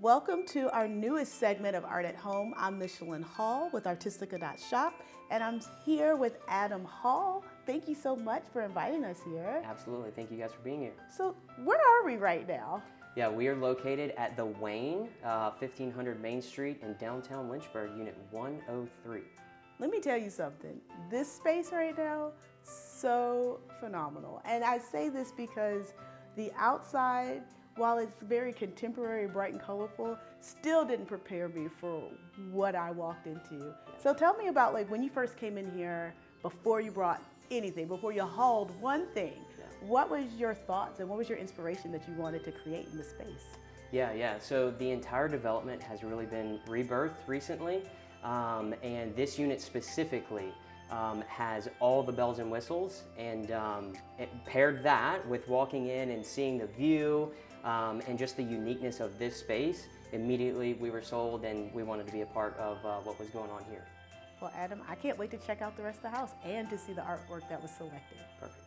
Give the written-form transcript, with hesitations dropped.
Welcome to our newest segment of Art at Home. I'm Michelin Hall with Artistica.shop, and I'm here with Adam Hall. Thank you so much for inviting us here. Absolutely. Thank you guys for being here. So where are we right now? Yeah, we are located at the Wayne, 1500 Main Street in downtown Lynchburg, Unit 103. Let me tell you something. This space right now, so phenomenal. And I say this because the outside, while it's very contemporary, bright and colorful, still didn't prepare me for what I walked into. So tell me about like when you first came in here, before you brought anything, before you hauled one thing, what was your thoughts and what was your inspiration that you wanted to create in the space? Yeah. So the entire development has really been rebirthed recently. And this unit specifically has all the bells and whistles, and it paired that with walking in and seeing the view and just the uniqueness of this space. Immediately we were sold and we wanted to be a part of what was going on here. Well, Adam, I can't wait to check out the rest of the house and to see the artwork that was selected. Perfect.